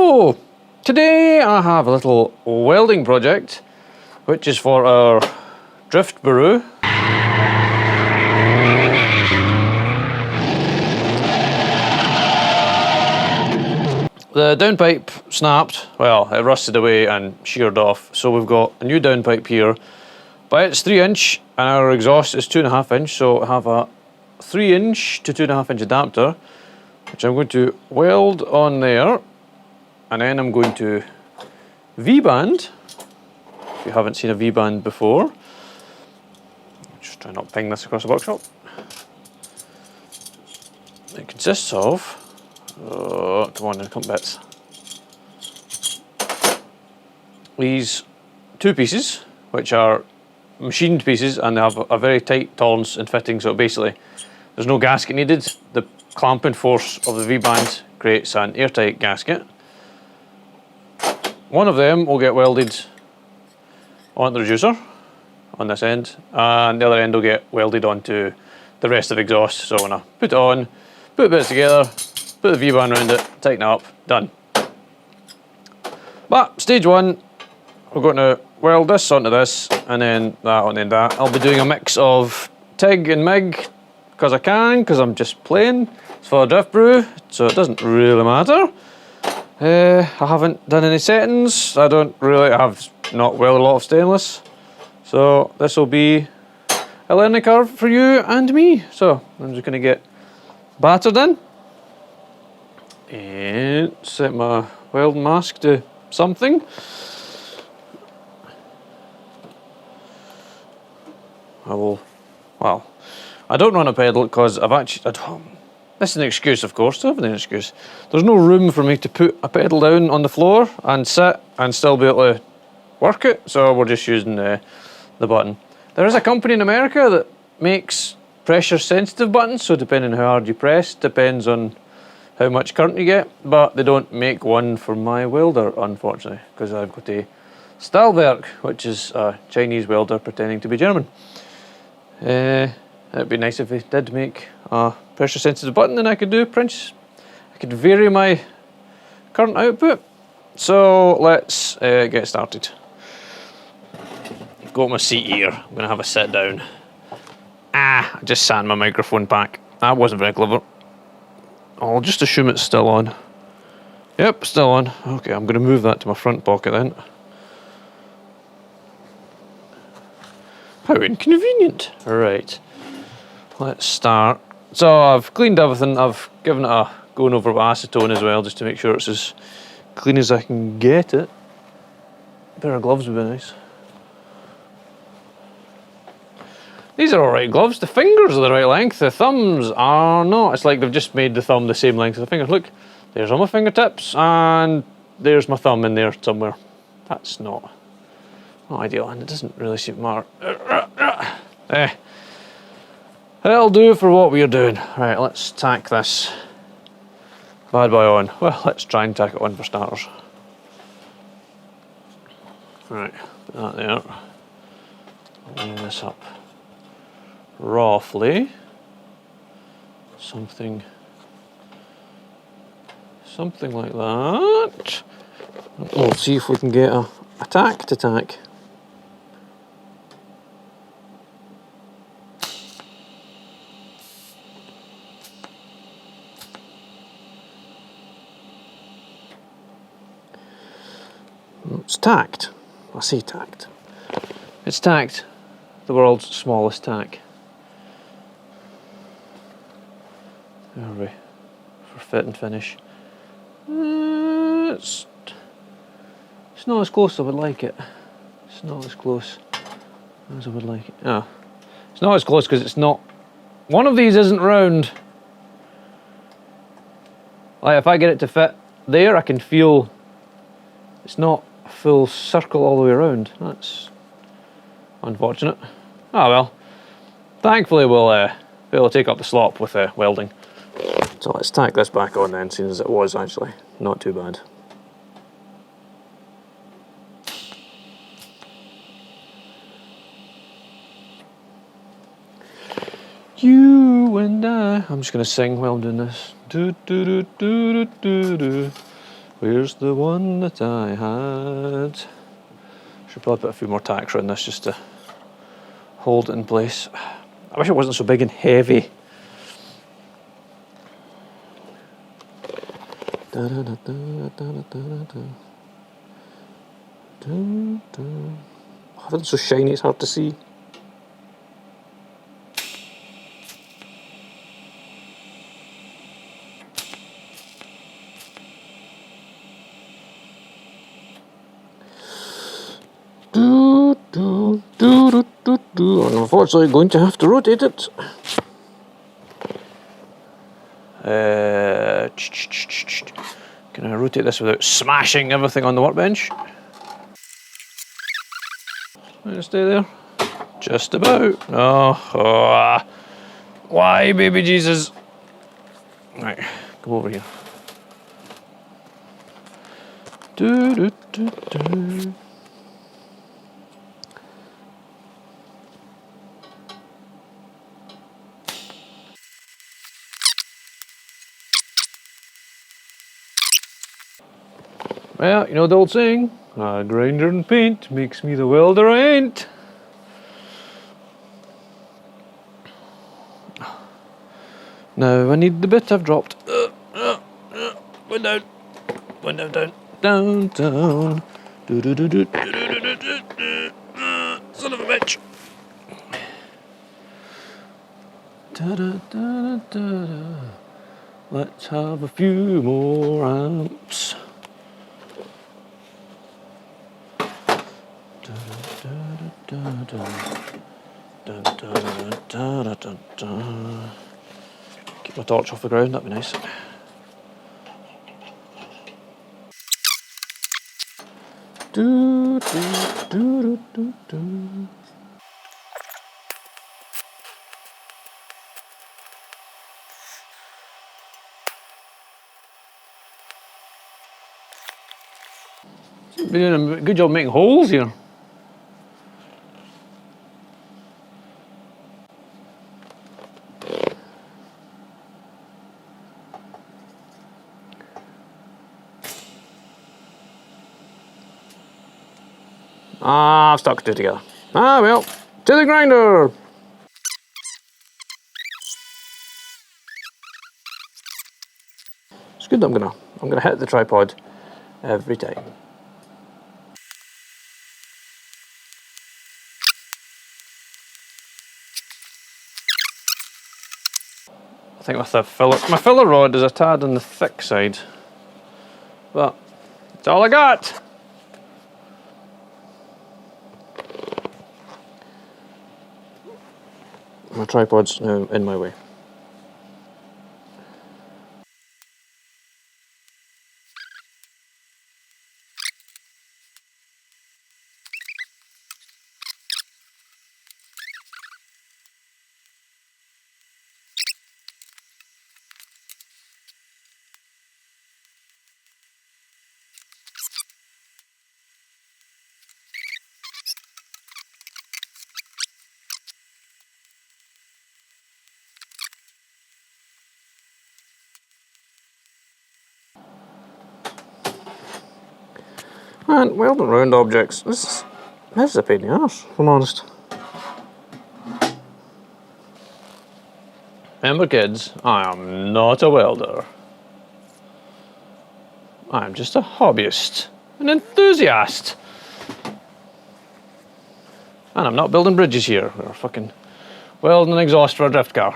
So, today I have a little welding project, which is for our Driftbaru. The downpipe snapped, well, it rusted away and sheared off, so we've got a new downpipe here, but it's 3 inch and our exhaust is 2.5 inch, so I have a 3 inch to 2.5 inch adapter, which I'm going to weld on there, and then I'm going to V-band. If you haven't seen a V-band before, just try not to ping this across the workshop. It consists of, oh, come on, come bits. These 2 pieces, which are machined pieces, and they have a very tight tolerance in fitting, so basically there's no gasket needed. The clamping force of the V-band creates an airtight gasket. One of them will get welded on the reducer on this end, and the other end will get welded onto the rest of the exhaust. So when I put it on, put the bits together, put the V-band around it, tighten it up, done. But stage 1, we're going to weld this onto this, and then that onto that. I'll be doing a mix of TIG and MIG, because I can, because I'm just playing. It's for a Driftbaru, so it doesn't really matter. I haven't done any settings. I have not welded a lot of stainless. So this will be a learning curve for you and me. So I'm just going to get battered in. And set my welding mask to something. I don't run a pedal because this is an excuse, of course, to have an excuse. There's no room for me to put a pedal down on the floor and sit and still be able to work it, so we're just using the button. There is a company in America that makes pressure sensitive buttons, so depending on how hard you press, depends on how much current you get, but they don't make one for my welder, unfortunately, because I've got a Stahlwerk, which is a Chinese welder pretending to be German. It'd be nice if they did make a pressure sensitive button, then I could vary my current output. So let's get started. Got my seat here, I'm going to have a sit down. I just sat in my microphone pack. That wasn't very clever. I'll just assume it's still on. Yep, still on. Okay, I'm going to move that to my front pocket then. How inconvenient. Right, let's start. So I've cleaned everything. I've given it a going over with acetone as well, just to make sure it's as clean as I can get it. A pair of gloves would be nice. These are alright gloves. The fingers are the right length, the thumbs are not. It's like they've just made the thumb the same length as the fingers. Look, there's all my fingertips, and there's my thumb in there somewhere. That's not ideal, and it doesn't really seem to matter. That'll do for what we're doing. Right, let's tack this bad boy on. Well, let's try and tack it on for starters. Right, put that there. Line this up roughly. Something like that. We'll see if we can get a tack to tack. It's tacked. I say tacked. It's tacked. The world's smallest tack. There are we for fit and finish. It's not as close as I would like it. It's not as close as I would like it. Ah, it's not as close because it's not. One of these isn't round. Like if I get it to fit there, I can feel it's not a full circle all the way around. That's unfortunate. Ah well. Thankfully we'll be able to take up the slop with welding. So let's tack this back on then, seeing as it was actually not too bad. You and I. I'm just going to sing while I'm doing this. Do do do do do do do. Where's the one that I had? Should probably put a few more tacks around this just to hold it in place. I wish it wasn't so big and heavy. Oh, it's so shiny it's hard to see. I'm unfortunately going to have to rotate it. Can I rotate this without smashing everything on the workbench? Gonna stay there. Just about. Oh, why, baby Jesus? Right, go over here. Well, you know the old saying, a grinder and paint makes me the welder I ain't. Now I need the bit I've dropped. One down. One down, down. Down, down. Son of a bitch. Let's have a few more amps. Keep my torch off the ground, that'd be nice. Been doing a good job making holes here. Ah, I've stuck two together. Ah well, to the grinder! It's good that I'm gonna hit the tripod every time. I think with the my filler rod is a tad on the thick side, but it's all I got. My tripod's now in my way. Man, welding round objects, this is a pain in the arse, if I'm honest. Remember kids, I am not a welder. I am just a hobbyist, an enthusiast. And I'm not building bridges here, we're fucking welding an exhaust for a drift car.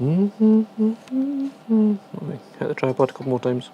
Let me hit the tripod a couple more times.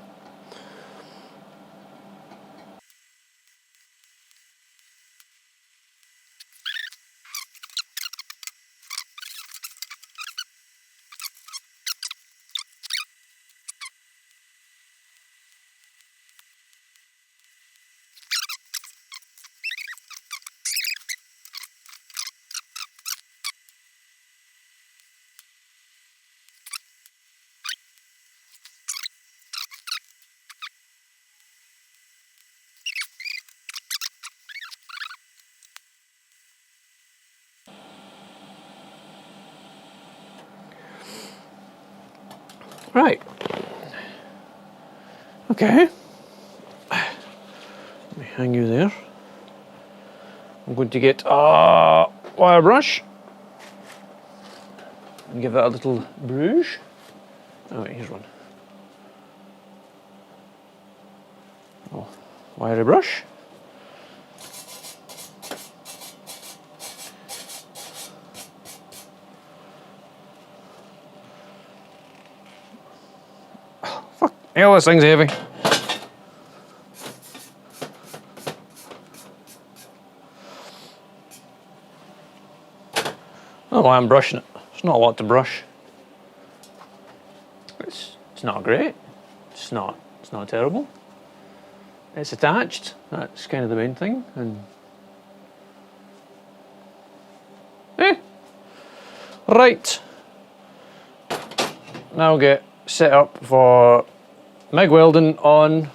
Right. Okay. Let me hang you there. I'm going to get a wire brush and give that a little bruise. Oh wait, here's one. Oh, wiry brush. Oh, fuck, hell, this thing's heavy. I don't know why I'm brushing it. It's not a lot to brush. It's not great. It's not terrible. It's attached. That's kind of the main thing. And right. Now we'll get set up for MIG welding on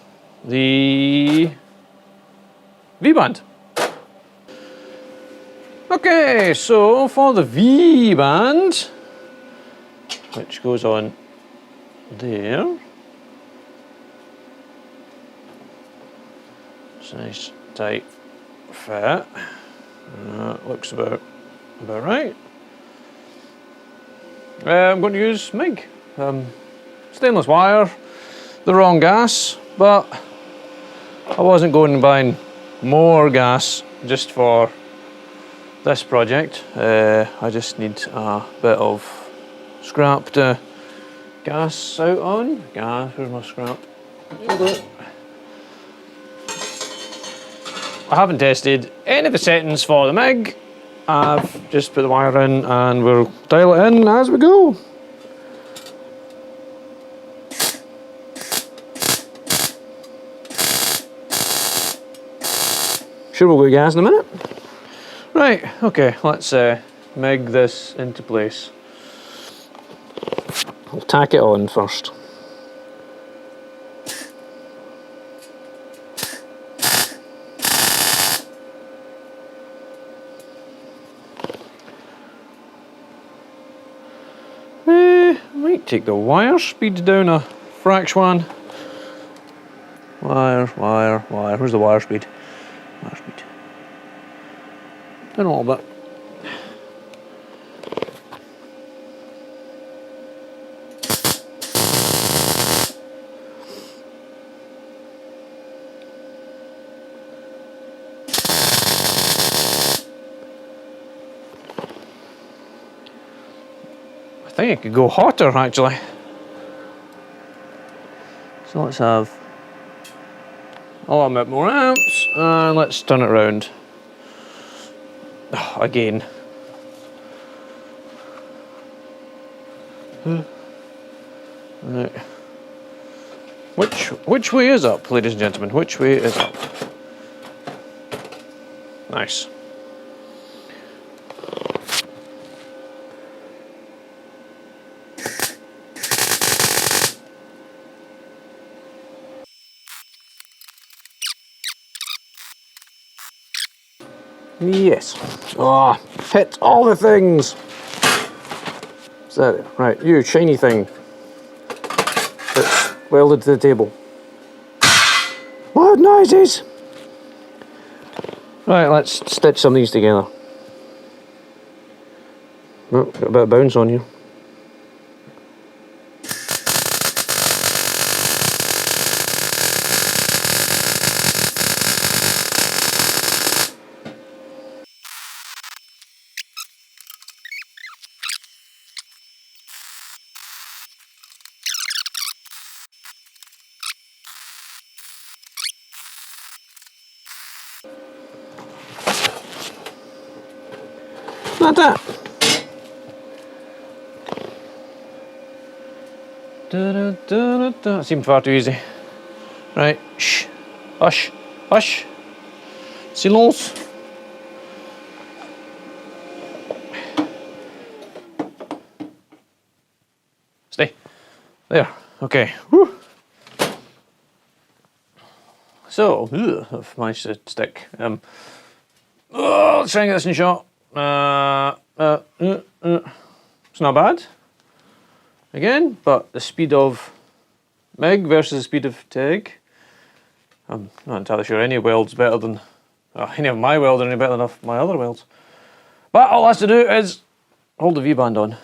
the V-band. Okay, so for the V-band, which goes on there, it's a nice tight fit. Looks about right. I'm going to use MIG, stainless wire, the wrong gas, but I wasn't going and buying more gas just for this project. I just need a bit of scrap to gas out on. Gas, where's my scrap? I haven't tested any of the settings for the MIG. I've just put the wire in and we'll dial it in as we go. Sure, we'll go gas in a minute. Right, okay, let's MIG this into place. I'll tack it on first. Might take the wire speed down a fraction. Wire. Where's the wire speed? Wire speed. Down a little bit. I think it could go hotter actually. So let's have a little bit more amps and let's turn it around. Oh, again. Right. Which way is up, ladies and gentlemen? Which way is up? Nice. Yes. Ah, oh, hit all the things. Is that it? Right, you shiny thing. It's welded to the table. Loud noises. Right, let's stitch some of these together. Oh, got a bit of bounce on you. Not that. It seemed far too easy. Right, shh, hush, hush. Silence. Stay. There. Okay. Whew. So, I've managed to stick. Let's try and get this in shot. It's not bad. again, but the speed of MIG versus the speed of TIG. I'm not entirely sure any weld's better than, any of my welds are any better than my other welds. But all that's to do is hold the V-band on,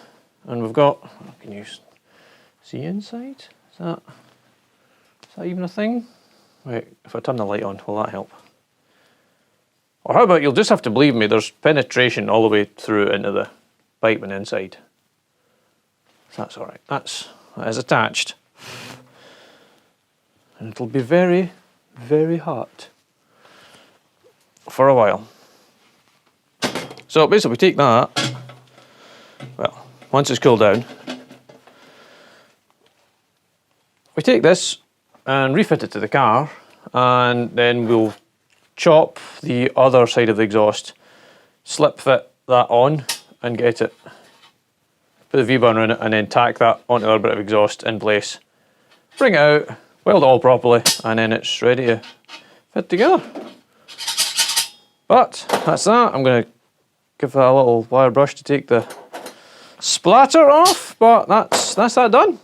and we've got, can you see inside? Is that even a thing? Wait, if I turn the light on, will that help? Or how about you'll just have to believe me, there's penetration all the way through into the pipe and inside. So that's alright, that is attached. And it'll be very, very hot for a while. So basically we take that, well, once it's cooled down, we take this and refit it to the car, and then we'll chop the other side of the exhaust, slip fit that on and get it, put the V-burner in it and then tack that onto the other bit of exhaust in place, bring it out, weld it all properly, and then it's ready to fit together. But that's that. I'm going to give that a little wire brush to take the splatter off, but that's that done.